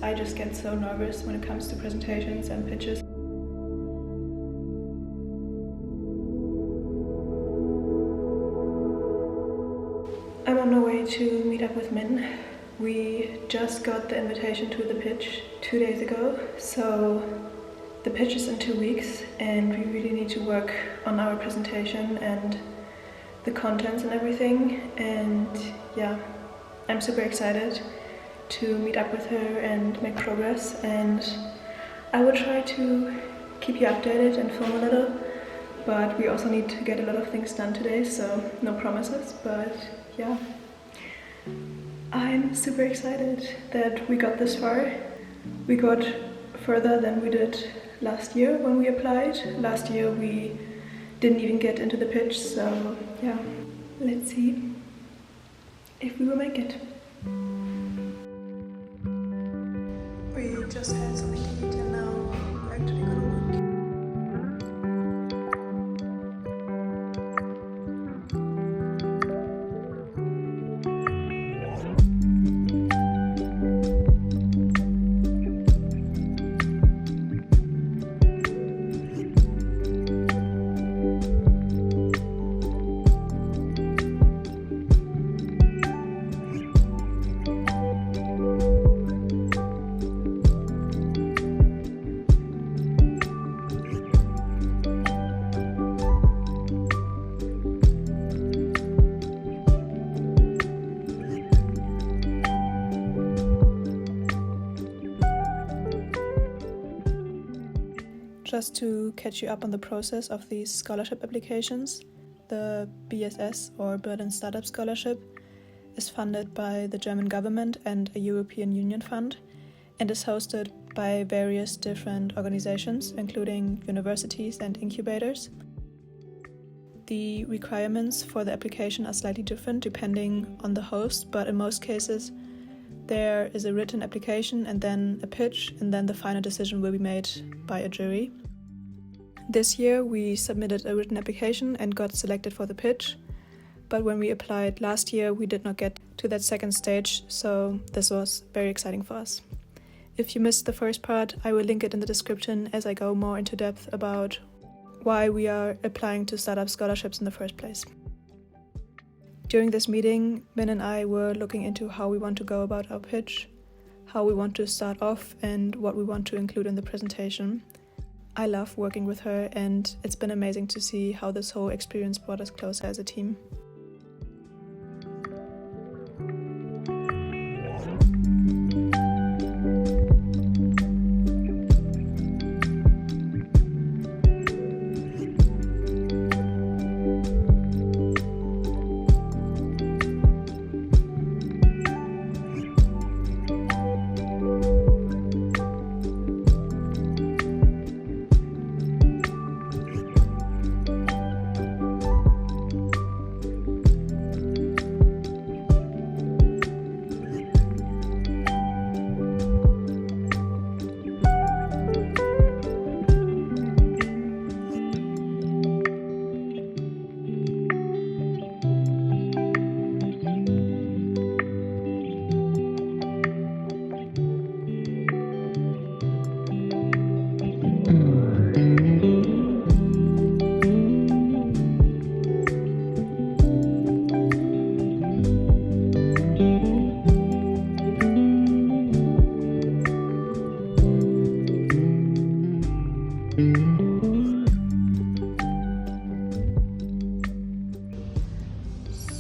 I just get so nervous when it comes to presentations and pitches. I'm on my way to meet up with Min. We just got the invitation to the pitch 2 days ago, so the pitch is in 2 weeks and we really need to work on our presentation and the contents and everything. And yeah, I'm super excited to meet up with her and make progress, and I will try to keep you updated and film a little, but we also need to get a lot of things done today, so no promises, but yeah. I'm super excited that we got this far. We got further than we did last year when we applied. Last year we didn't even get into the pitch, so yeah. Let's see if we will make it. We just had something to eat and now we're actually gonna work. Just to catch you up on the process of these scholarship applications, the BSS or Berlin Startup Scholarship is funded by the German government and a European Union fund, and is hosted by various different organizations, including universities and incubators. The requirements for the application are slightly different depending on the host, but in most cases there is a written application and then a pitch, and then the final decision will be made by a jury. This year we submitted a written application and got selected for the pitch, but when we applied last year we did not get to that second stage, so this was very exciting for us. If you missed the first part, I will link it in the description as I go more into depth about why we are applying to startup scholarships in the first place. During this meeting, Min and I were looking into how we want to go about our pitch, how we want to start off, and what we want to include in the presentation. I love working with her, and it's been amazing to see how this whole experience brought us closer as a team.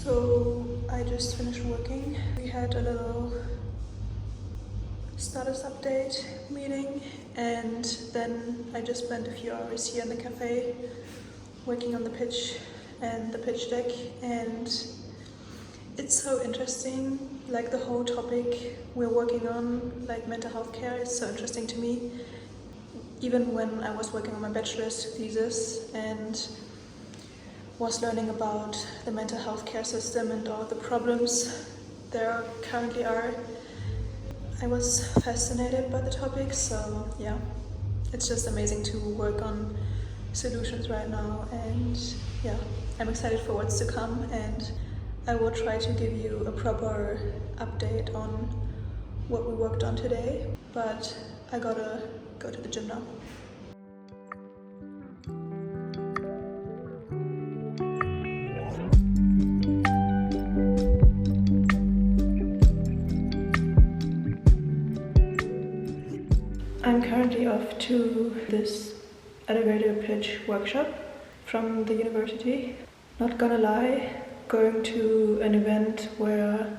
So I just finished working. We had a little status update meeting, and then I just spent a few hours here in the cafe working on the pitch and the pitch deck, and it's so interesting. Like the whole topic we're working on, like mental health care, is so interesting to me. Even when I was working on my bachelor's thesis and was learning about the mental health care system and all the problems there currently are, I was fascinated by the topic. So yeah, it's just amazing to work on solutions right now, and yeah, I'm excited for what's to come, and I will try to give you a proper update on what we worked on today, but I gotta go to the gym now. I'm currently off to this elevator pitch workshop from the university. Not gonna lie, going to an event where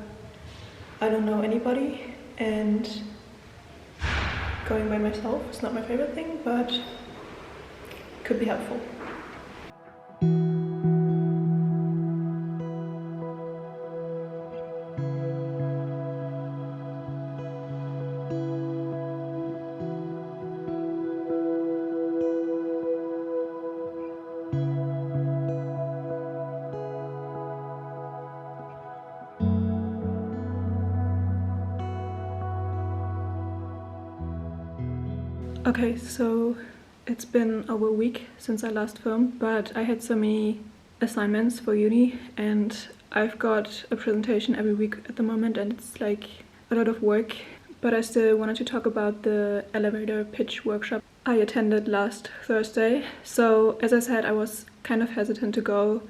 I don't know anybody and going by myself is not my favorite thing, but could be helpful. Okay, so it's been over a week since I last filmed, but I had so many assignments for uni and I've got a presentation every week at the moment and it's like a lot of work, but I still wanted to talk about the elevator pitch workshop I attended last Thursday. So as I said, I was kind of hesitant to go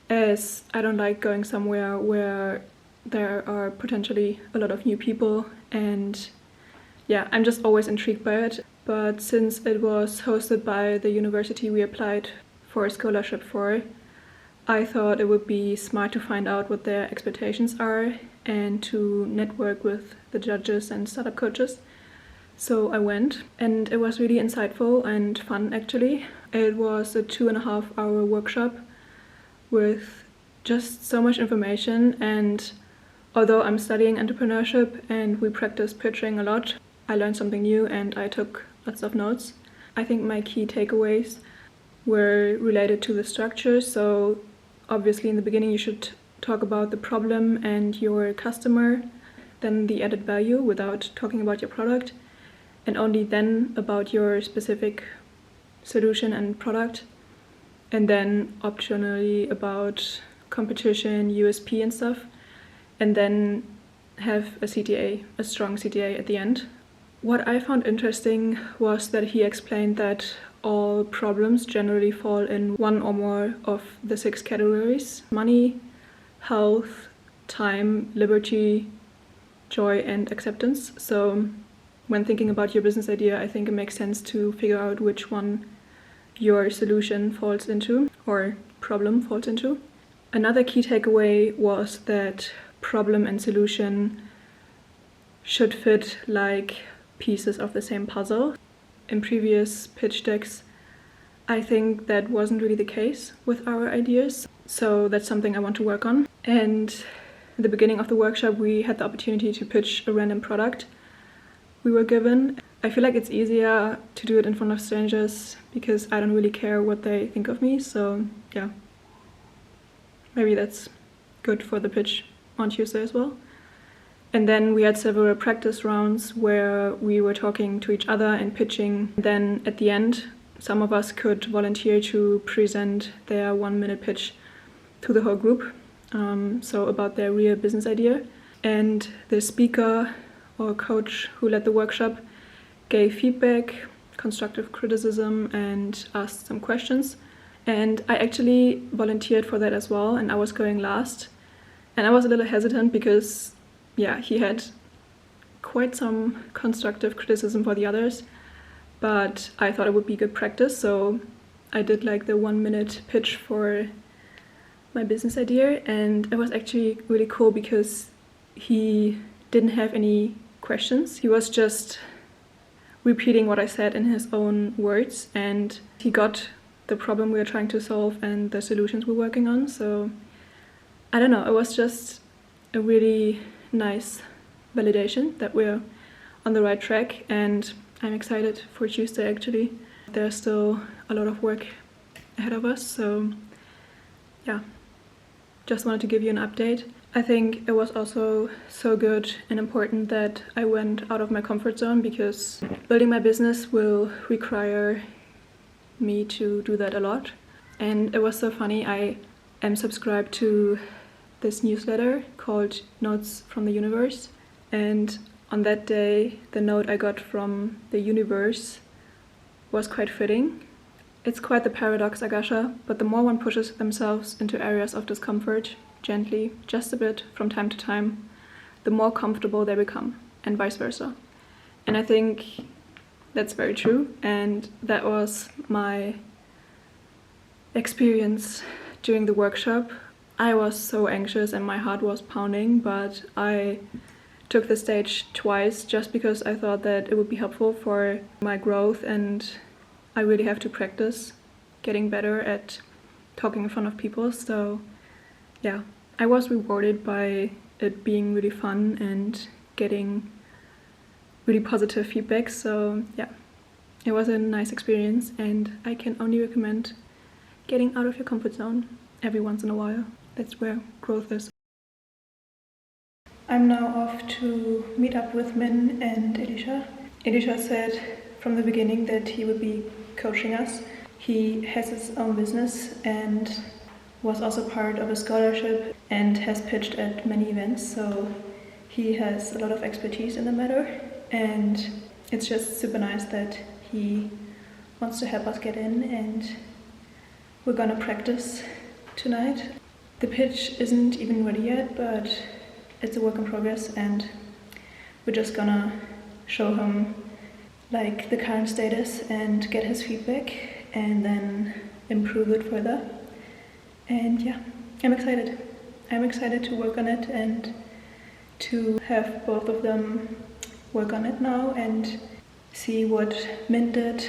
as I don't like going somewhere where there are potentially a lot of new people, and yeah, I'm just always intrigued by it. But since it was hosted by the university we applied for a scholarship for, I thought it would be smart to find out what their expectations are and to network with the judges and startup coaches. So I went and it was really insightful and fun actually. It was a 2.5-hour workshop with just so much information, and although I'm studying entrepreneurship and we practice pitching a lot, I learned something new and I took lots of notes. I think my key takeaways were related to the structure. So obviously in the beginning you should talk about the problem and your customer, then the added value without talking about your product, and only then about your specific solution and product, and then optionally about competition, USP and stuff, and then have a CTA, a strong CTA at the end. What I found interesting was that he explained that all problems generally fall in one or more of the 6 categories: money, health, time, liberty, joy, and acceptance. So when thinking about your business idea, I think it makes sense to figure out which one your solution falls into or problem falls into. Another key takeaway was that problem and solution should fit like pieces of the same puzzle. In previous pitch decks, I think that wasn't really the case with our ideas, so that's something I want to work on. And at the beginning of the workshop, we had the opportunity to pitch a random product we were given. I feel like it's easier to do it in front of strangers because I don't really care what they think of me, so yeah, maybe that's good for the pitch on Tuesday as well. And then we had several practice rounds where we were talking to each other and pitching. Then at the end, some of us could volunteer to present their 1-minute pitch to the whole group, so about their real business idea. And the speaker or coach who led the workshop gave feedback, constructive criticism, and asked some questions. And I actually volunteered for that as well, and I was going last. And I was a little hesitant because yeah, he had quite some constructive criticism for the others, but I thought it would be good practice, so I did like the 1-minute pitch for my business idea, and it was actually really cool because he didn't have any questions. He was just repeating what I said in his own words, and he got the problem we were trying to solve and the solutions we're working on. So I don't know, it was just a really nice validation that we're on the right track, and I'm excited for Tuesday actually. There's still a lot of work ahead of us, so yeah, just wanted to give you an update. I think it was also so good and important that I went out of my comfort zone, because building my business will require me to do that a lot. And it was so funny, I am subscribed to this newsletter called Notes from the Universe, and on that day, the note I got from the universe was quite fitting. It's quite the paradox, Agasha, but the more one pushes themselves into areas of discomfort, gently, just a bit, from time to time, the more comfortable they become, and vice versa. And I think that's very true, and that was my experience during the workshop. I was so anxious and my heart was pounding, but I took the stage twice just because I thought that it would be helpful for my growth, and I really have to practice getting better at talking in front of people. So yeah, I was rewarded by it being really fun and getting really positive feedback. So yeah, it was a nice experience, and I can only recommend getting out of your comfort zone every once in a while. That's where growth is. I'm now off to meet up with Min and Elisha. Elisha said from the beginning that he would be coaching us. He has his own business and was also part of a scholarship and has pitched at many events, so he has a lot of expertise in the matter, and it's just super nice that he wants to help us get in, and we're gonna practice tonight. The pitch isn't even ready yet, but it's a work in progress, and we're just gonna show him like the current status and get his feedback and then improve it further. And yeah, I'm excited. I'm excited to work on it and to have both of them work on it now and see what Min did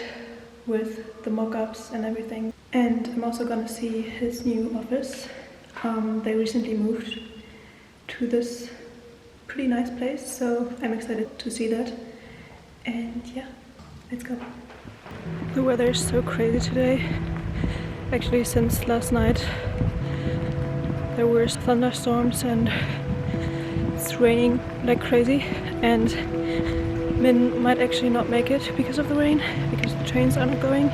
with the mock-ups and everything. And I'm also gonna see his new office. They recently moved to this pretty nice place, so I'm excited to see that. And yeah, let's go. The weather is so crazy today. Actually, since last night there were thunderstorms and it's raining like crazy, and Min might actually not make it because of the rain, because the trains are not going.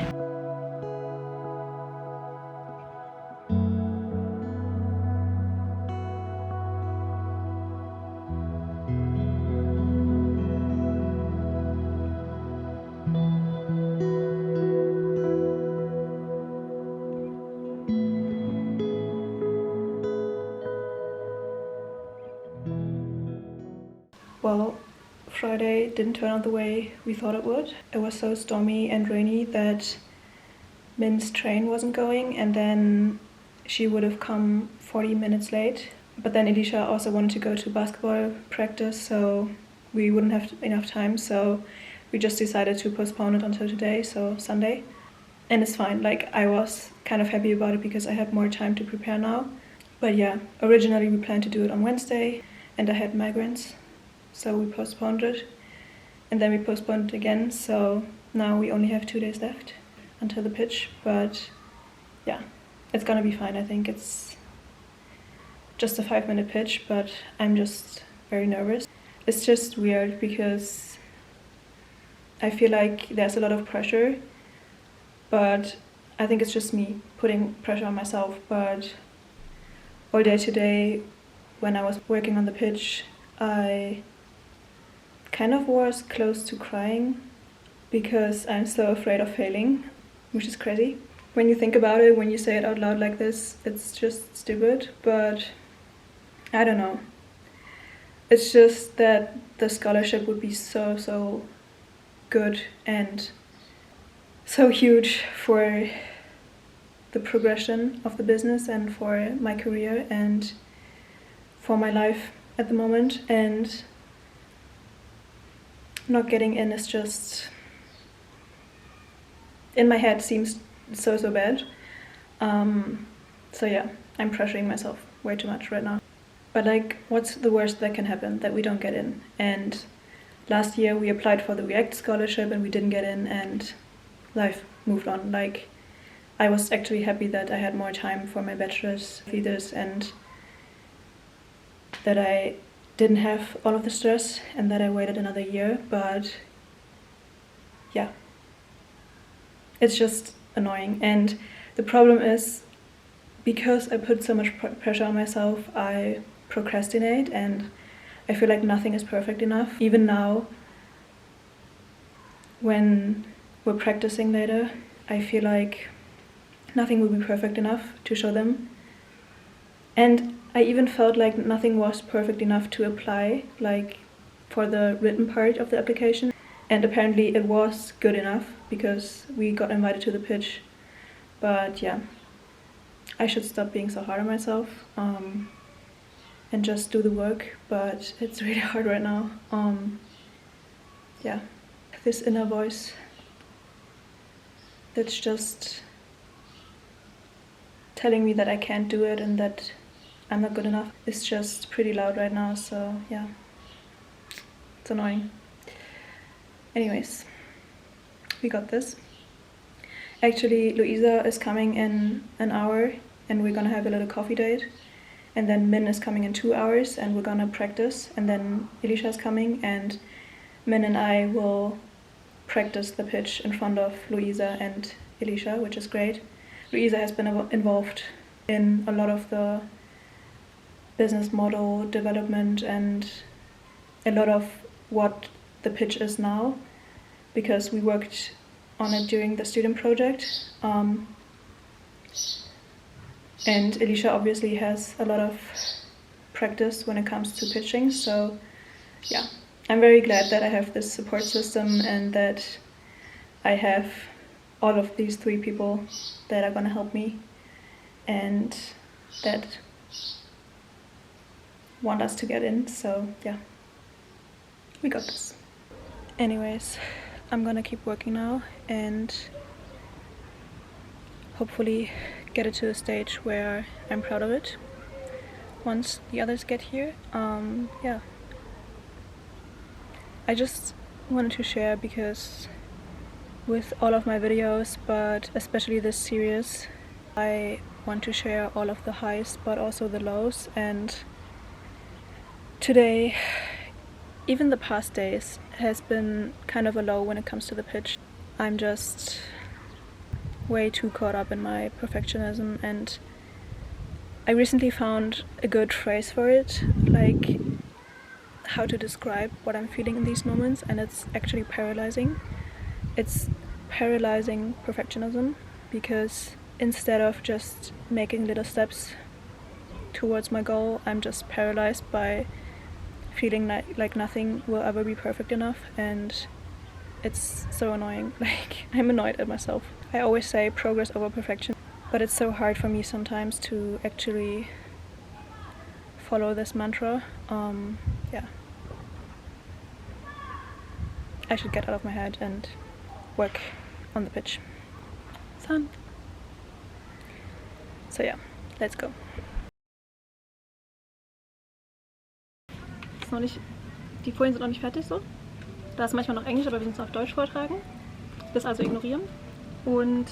Well, Friday didn't turn out the way we thought it would. It was so stormy and rainy that Min's train wasn't going, and then she would have come 40 minutes late. But then Elisha also wanted to go to basketball practice, so we wouldn't have enough time, so we just decided to postpone it until today, so Sunday. And it's fine, like I was kind of happy about it because I had more time to prepare now. But yeah, originally we planned to do it on Wednesday, and I had migraines, so we postponed it. And then we postponed it again, so now we only have 2 days left until the pitch. But yeah, it's gonna be fine. I think it's just a 5-minute pitch, but I'm just very nervous. It's just weird because I feel like there's a lot of pressure, but I think it's just me putting pressure on myself. But all day today, when I was working on the pitch, I kind of was close to crying because I'm so afraid of failing, which is crazy. When you think about it, when you say it out loud like this, it's just stupid, but I don't know. It's just that the scholarship would be so good and so huge for the progression of the business and for my career and for my life at the moment, and not getting in is just, in my head, seems so bad. So yeah, I'm pressuring myself way too much right now. But like, what's the worst that can happen? That we don't get in. And last year we applied for the React scholarship and we didn't get in, and life moved on. Like, I was actually happy that I had more time for my bachelor's thesis and that I didn't have all of the stress and that I waited another year. But yeah, it's just annoying. And the problem is, because I put so much pressure on myself, I procrastinate and I feel like nothing is perfect enough. Even now, when we're practicing later, I feel like nothing will be perfect enough to show them. And I even felt like nothing was perfect enough to apply, like for the written part of the application. And apparently it was good enough because we got invited to the pitch. But yeah, I should stop being so hard on myself and just do the work, but it's really hard right now. Yeah, this inner voice that's just telling me that I can't do it and that I'm not good enough is just pretty loud right now, so yeah, it's annoying. Anyways, we got this. Actually, Luisa is coming in an hour and we're gonna have a little coffee date. And then Min is coming in 2 hours and we're gonna practice. And then Elisha is coming and Min and I will practice the pitch in front of Luisa and Elisha, which is great. Luisa has been involved in a lot of the business model development and a lot of what the pitch is now, because we worked on it during the student project. And Elisha obviously has a lot of practice when it comes to pitching, so yeah, I'm very glad that I have this support system and that I have all of these 3 people that are gonna help me and that want us to get in, so yeah, we got this. Anyways, I'm gonna keep working now and hopefully get it to a stage where I'm proud of it once the others get here. Yeah, I just wanted to share because with all of my videos, but especially this series, I want to share all of the highs but also the lows, and today, even the past days, has been kind of a low when it comes to the pitch. I'm just way too caught up in my perfectionism, and I recently found a good phrase for it, like how to describe what I'm feeling in these moments, and it's actually paralyzing. It's paralyzing perfectionism, because instead of just making little steps towards my goal, I'm just paralyzed by feeling like nothing will ever be perfect enough, and it's so annoying. Like, I'm annoyed at myself. I always say progress over perfection, but it's so hard for me sometimes to actually follow this mantra. Yeah, I should get out of my head and work on the pitch. Fun. So yeah, let's go. Ist noch nicht, die Folien sind noch nicht fertig so. Da ist manchmal noch Englisch, aber wir sind es auf Deutsch vortragen. Das also ignorieren. Und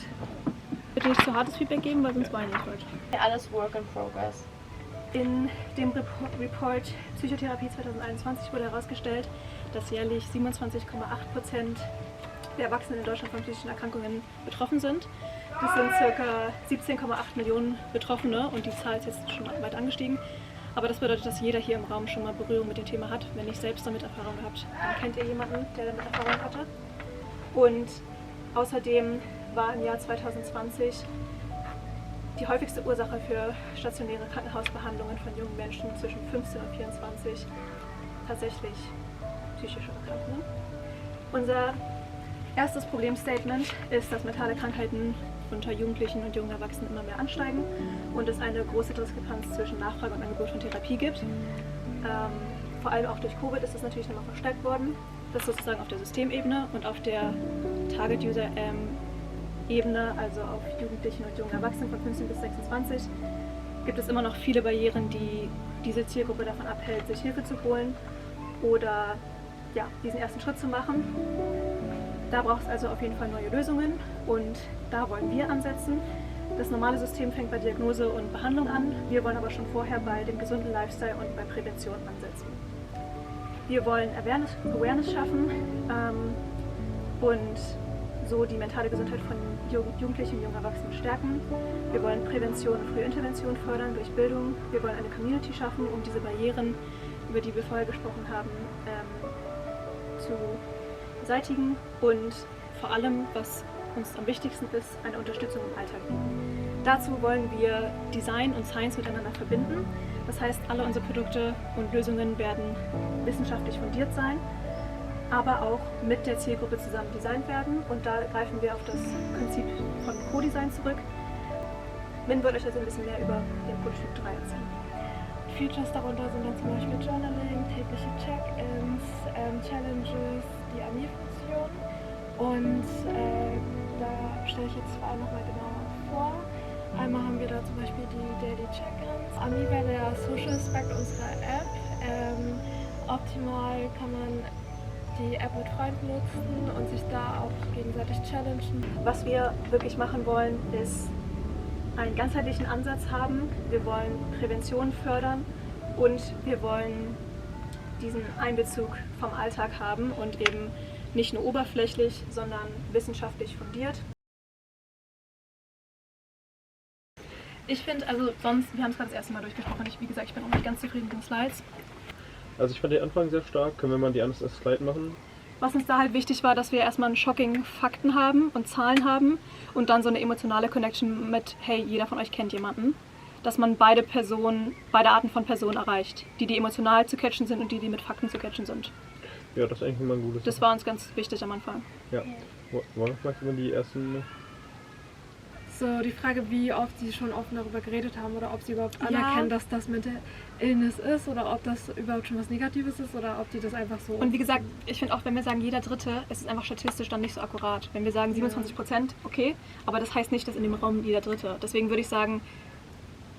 bitte nicht zu hartes Feedback geben, weil sonst weine ich heute. Alles Work in Progress. In dem Report Psychotherapie 2021 wurde herausgestellt, dass jährlich 27,8% der Erwachsenen in Deutschland von psychischen Erkrankungen betroffen sind. Das sind ca. 17,8 Millionen Betroffene und die Zahl ist jetzt schon weit angestiegen. Aber das bedeutet, dass jeder hier im Raum schon mal Berührung mit dem Thema hat. Wenn nicht selbst damit Erfahrung gehabt, dann kennt ihr jemanden, der damit Erfahrung hatte. Und außerdem war im Jahr 2020 die häufigste Ursache für stationäre Krankenhausbehandlungen von jungen Menschen zwischen 15 und 24 tatsächlich psychische Erkrankungen. Unser erstes Problemstatement ist, dass mentale Krankheiten unter Jugendlichen und jungen Erwachsenen immer mehr ansteigen und es eine große Diskrepanz zwischen Nachfrage und Angebot von Therapie gibt. Vor allem auch durch Covid ist das natürlich nochmal verstärkt worden. Das sozusagen auf der Systemebene, und auf der Target-User-Ebene, also auf Jugendlichen und jungen Erwachsenen von 15 bis 26, gibt es immer noch viele Barrieren, die diese Zielgruppe davon abhält, sich Hilfe zu holen oder ja, diesen ersten Schritt zu machen. Da braucht es also auf jeden Fall neue Lösungen, und da wollen wir ansetzen. Das normale System fängt bei Diagnose und Behandlung an. Wir wollen aber schon vorher bei dem gesunden Lifestyle und bei Prävention ansetzen. Wir wollen Awareness schaffen und so die mentale Gesundheit von Jugendlichen und jungen Erwachsenen stärken. Wir wollen Prävention und frühe Intervention fördern durch Bildung. Wir wollen eine Community schaffen, um diese Barrieren über die wir vorher gesprochen haben, zu beseitigen und vor allem, was uns am wichtigsten ist, eine Unterstützung im Alltag bieten. Dazu wollen wir Design und Science miteinander verbinden. Das heißt, alle unsere Produkte und Lösungen werden wissenschaftlich fundiert sein, aber auch mit der Zielgruppe zusammen designt werden. Und da greifen wir auf das Prinzip von Co-Design zurück. Min wird euch jetzt ein bisschen mehr über den Prototyp 3 erzählen. Features darunter sind dann zum Beispiel Journaling, tägliche Check-ins, Challenges, die AMITY-Funktion. Und da stelle ich jetzt zwei nochmal genauer vor. Einmal haben wir da zum Beispiel die Daily Check-ins. AMITY wäre der Social Aspekt unserer App. Optimal kann man die App mit Freunden nutzen und sich da auch gegenseitig challengen. Was wir wirklich machen wollen, ist einen ganzheitlichen Ansatz haben. Wir wollen Prävention fördern und wir wollen diesen Einbezug vom Alltag haben und eben nicht nur oberflächlich, sondern wissenschaftlich fundiert. Ich finde, also sonst, wir haben es gerade das erste Mal durchgesprochen, wie gesagt, ich bin auch nicht ganz zufrieden mit den Slides. Also ich fand den Anfang sehr stark. Können wir mal die andere Slide machen? Was uns da halt wichtig war, dass wir erstmal shocking Fakten haben und Zahlen haben und dann so eine emotionale Connection mit, hey, jeder von euch kennt jemanden. Dass man beide Arten von Personen erreicht. Die emotional zu catchen sind und die mit Fakten zu catchen sind. Ja, das ist eigentlich immer ein gutes. Das war uns ganz wichtig am Anfang. Ja. Wollen wir vielleicht über die ersten... So, die Frage, wie oft sie schon offen darüber geredet haben oder ob sie überhaupt anerkennen, dass das Mental Illness ist oder ob das überhaupt schon was Negatives ist oder ob die das einfach so... Und wie gesagt, ich finde auch, wenn wir sagen jeder Dritte, ist es einfach statistisch dann nicht so akkurat. Wenn wir sagen 27%, okay, aber das heißt nicht, dass in dem Raum jeder Dritte. Deswegen würde ich sagen,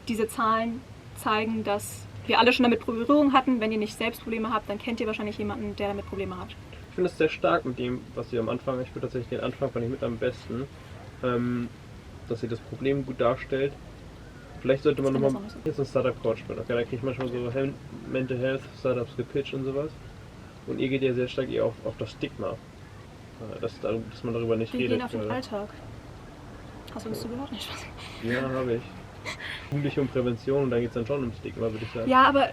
diese Zahlen zeigen, dass wir alle schon damit Berührung hatten. Wenn ihr nicht selbst Probleme habt, dann kennt ihr wahrscheinlich jemanden, der damit Probleme hat. Ich finde es sehr stark mit dem, was sie am Anfang, ich finde tatsächlich den Anfang fand ich mit am besten, dass sie das Problem gut darstellt. Vielleicht sollte man nochmal jetzt ein Startup-Coach spielen. Okay, da kriege ich manchmal so Mental Health Startups gepitcht und sowas. Und ihr geht ja sehr stark eher auf das Stigma. Dass man darüber nicht redet. Wir gehen auf den Alltag. Hast du das gehört? Nicht was? Ja, habe ich. Jugendliche und Prävention und dann geht es dann schon um Stigma, würde ich sagen. Ja, aber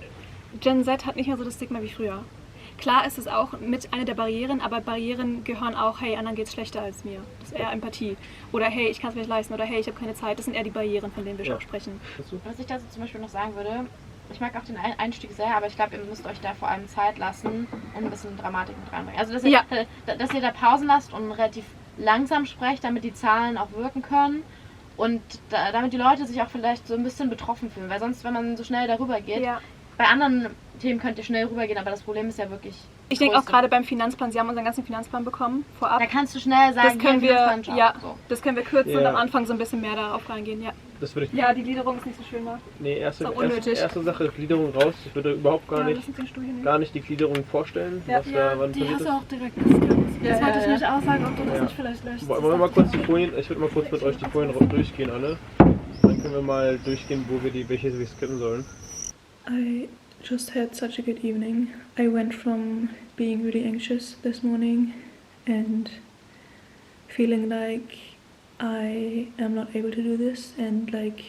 Gen Z hat nicht mehr so das Stigma wie früher. Klar ist es auch mit einer der Barrieren, aber Barrieren gehören auch, hey, anderen geht's schlechter als mir. Das ist eher Empathie. Oder hey, ich kann es mir nicht leisten. Oder hey, ich habe keine Zeit. Das sind eher die Barrieren, von denen wir auch sprechen. Was ich dazu zum Beispiel noch sagen würde, ich mag auch den Einstieg sehr, aber ich glaube, ihr müsst euch da vor allem Zeit lassen und ein bisschen Dramatik mit reinbringen. Also, dass ihr da Pausen lasst und relativ langsam sprecht, damit die Zahlen auch wirken können. Und damit die Leute sich auch vielleicht so ein bisschen betroffen fühlen. Weil sonst, wenn man so schnell darüber geht, bei anderen Themen könnt ihr schnell rübergehen, aber das Problem ist ja wirklich... Ich denke auch gerade beim Finanzplan, Sie haben unseren ganzen Finanzplan bekommen, vorab. Da kannst du schnell sagen, das können das können wir kürzen und am Anfang so ein bisschen mehr darauf reingehen, Das würde ich... Ja, die Gliederung ist nicht so schön, ne? Nee, erste Sache, Gliederung raus. Ich würde überhaupt gar nicht die Gliederung vorstellen. Ja, die hast du auch direkt gescannt. Jetzt wollte ich nicht aussagen, ob du das nicht vielleicht löscht. Wollen wir mal kurz die Folien, ich würde mal kurz mit euch die Folien durchgehen alle. Dann können wir mal durchgehen, welche wir skippen sollen. I just had such a good evening. I went from being really anxious this morning and feeling like I am not able to do this and like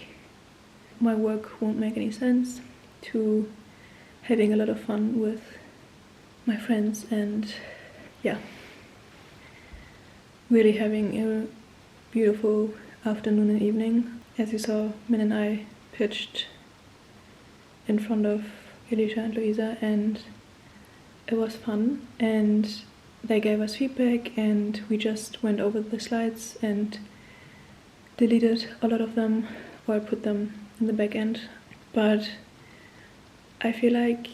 my work won't make any sense to having a lot of fun with my friends and really having a beautiful afternoon and evening. As you saw, Min and I pitched in front of Elisha and Luisa and it was fun and they gave us feedback and we just went over the slides and deleted a lot of them or put them in the back end. But I feel like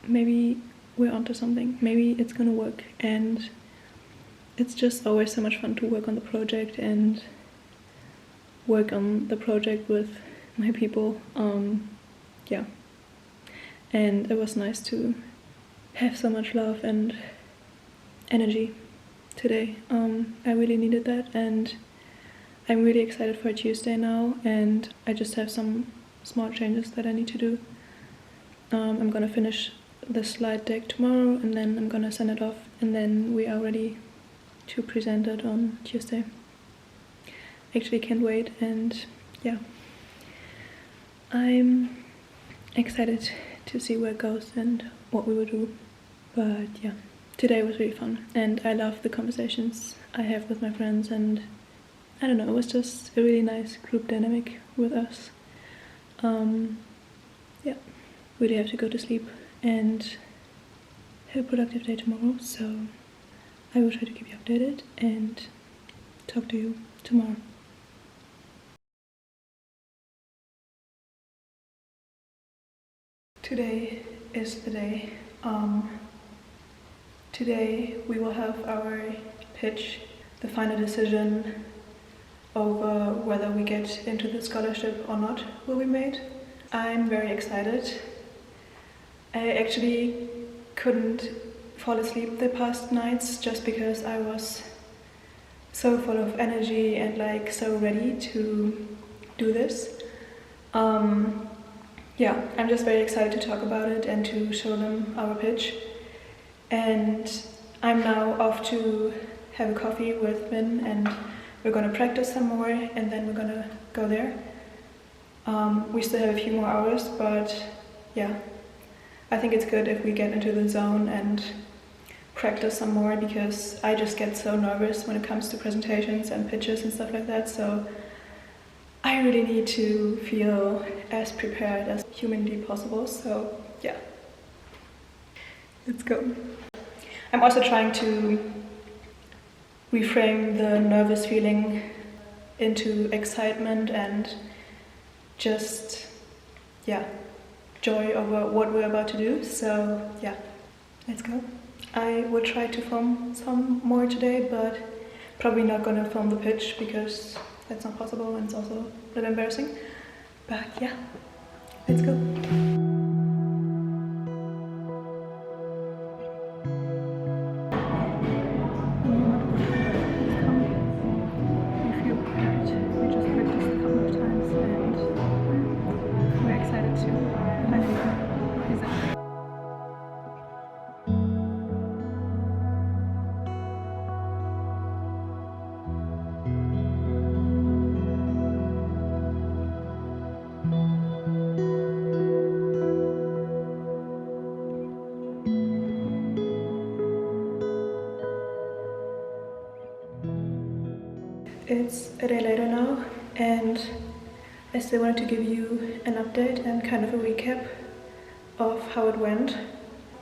maybe we're onto something. Maybe it's gonna work and it's just always so much fun to work on the project and work on the project with my people. And it was nice to have so much love and energy today. I really needed that and I'm really excited for Tuesday now and I just have some small changes that I need to do. I'm gonna finish the slide deck tomorrow and then I'm gonna send it off and then we are ready to present it on Tuesday. Actually can't wait and I'm excited to see where it goes and what we will do. But yeah, today was really fun, and I love the conversations I have with my friends, and I don't know, it was just a really nice group dynamic with us. Yeah, really have to go to sleep and have a productive day tomorrow, so I will try to keep you updated and talk to you tomorrow. Today is the day. Today we will have our pitch. The final decision over whether we get into the scholarship or not will be made. I'm very excited. I actually couldn't fall asleep the past nights just because I was so full of energy and like so ready to do this. Yeah, I'm just very excited to talk about it and to show them our pitch. And I'm now off to have a coffee with Min, and we're gonna practice some more, and then we're gonna go there. We still have a few more hours, but yeah, I think it's good if we get into the zone and practice some more, because I just get so nervous when it comes to presentations and pitches and stuff like that, so I really need to feel as prepared as humanly possible, so yeah. Let's go. I'm also trying to reframe the nervous feeling into excitement and just, yeah, joy over what we're about to do. So yeah, let's go. I will try to film some more today, but probably not gonna film the pitch because that's not possible and it's also a little embarrassing. But yeah, let's go. It's a day later now, and I still wanted to give you an update and kind of a recap of how it went.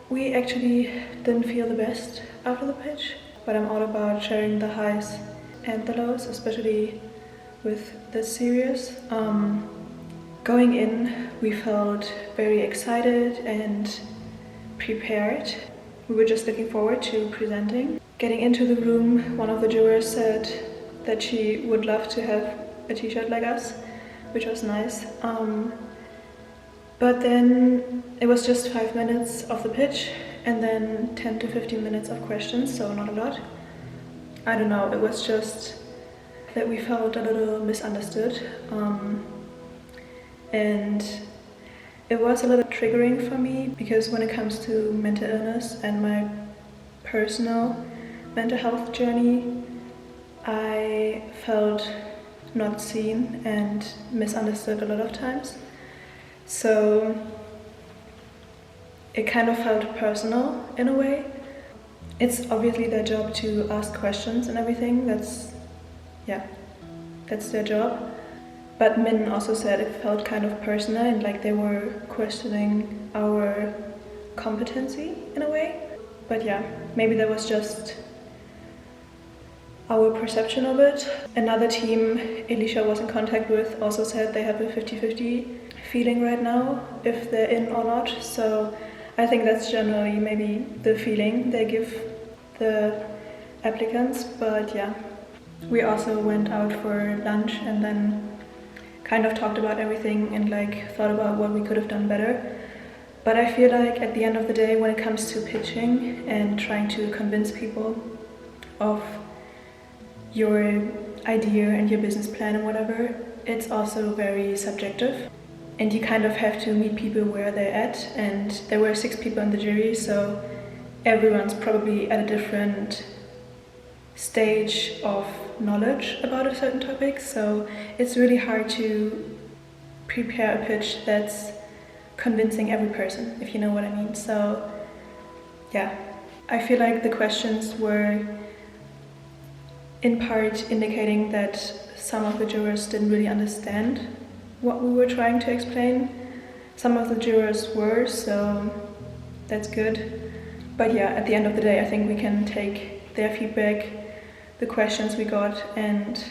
We actually didn't feel the best after the pitch, but I'm all about sharing the highs and the lows, especially with this series. Going in, we felt very excited and prepared. We were just looking forward to presenting. Getting into the room, one of the jurors said that she would love to have a t-shirt like us, which was nice. But then it was just 5 minutes of the pitch and then 10 to 15 minutes of questions, so not a lot. I don't know, it was just that we felt a little misunderstood. And it was a little triggering for me, because when it comes to mental illness and my personal mental health journey, I felt not seen and misunderstood a lot of times. So it kind of felt personal in a way. It's obviously their job to ask questions and everything, that's their job. But Min also said it felt kind of personal and like they were questioning our competency in a way. But yeah, maybe that was just our perception of it. Another team Elisha was in contact with also said they have a 50-50 feeling right now if they're in or not. So I think that's generally maybe the feeling they give the applicants. But yeah, we also went out for lunch and then kind of talked about everything and like thought about what we could have done better. But I feel like at the end of the day, when it comes to pitching and trying to convince people of your idea and your business plan and whatever, it's also very subjective. And you kind of have to meet people where they're at, and there were 6 people in the jury, so everyone's probably at a different stage of knowledge about a certain topic, so it's really hard to prepare a pitch that's convincing every person, if you know what I mean. So yeah, I feel like the questions were in part indicating that some of the jurors didn't really understand what we were trying to explain. Some of the jurors were, so that's good. But yeah, at the end of the day, I think we can take their feedback, the questions we got, and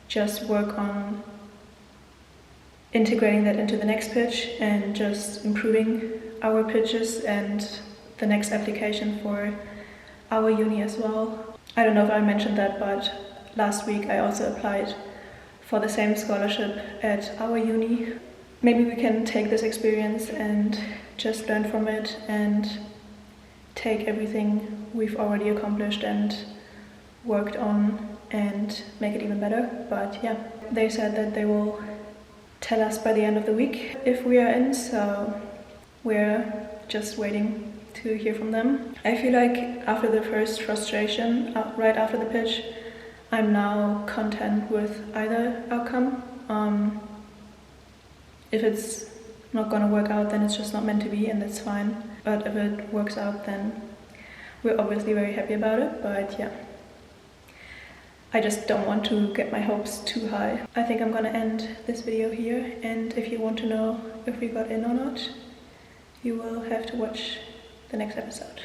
just work on integrating that into the next pitch and just improving our pitches and the next application for our uni as well. I don't know if I mentioned that, but last week I also applied for the same scholarship at our uni. Maybe we can take this experience and just learn from it and take everything we've already accomplished and worked on and make it even better. But yeah, they said that they will tell us by the end of the week if we are in, so we're just waiting to hear from them. I feel like after the first frustration, right after the pitch, I'm now content with either outcome. If it's not gonna work out, then it's just not meant to be, and that's fine. But if it works out, then we're obviously very happy about it. But yeah, I just don't want to get my hopes too high. I think I'm gonna end this video here, and if you want to know if we got in or not, you will have to watch the next episode.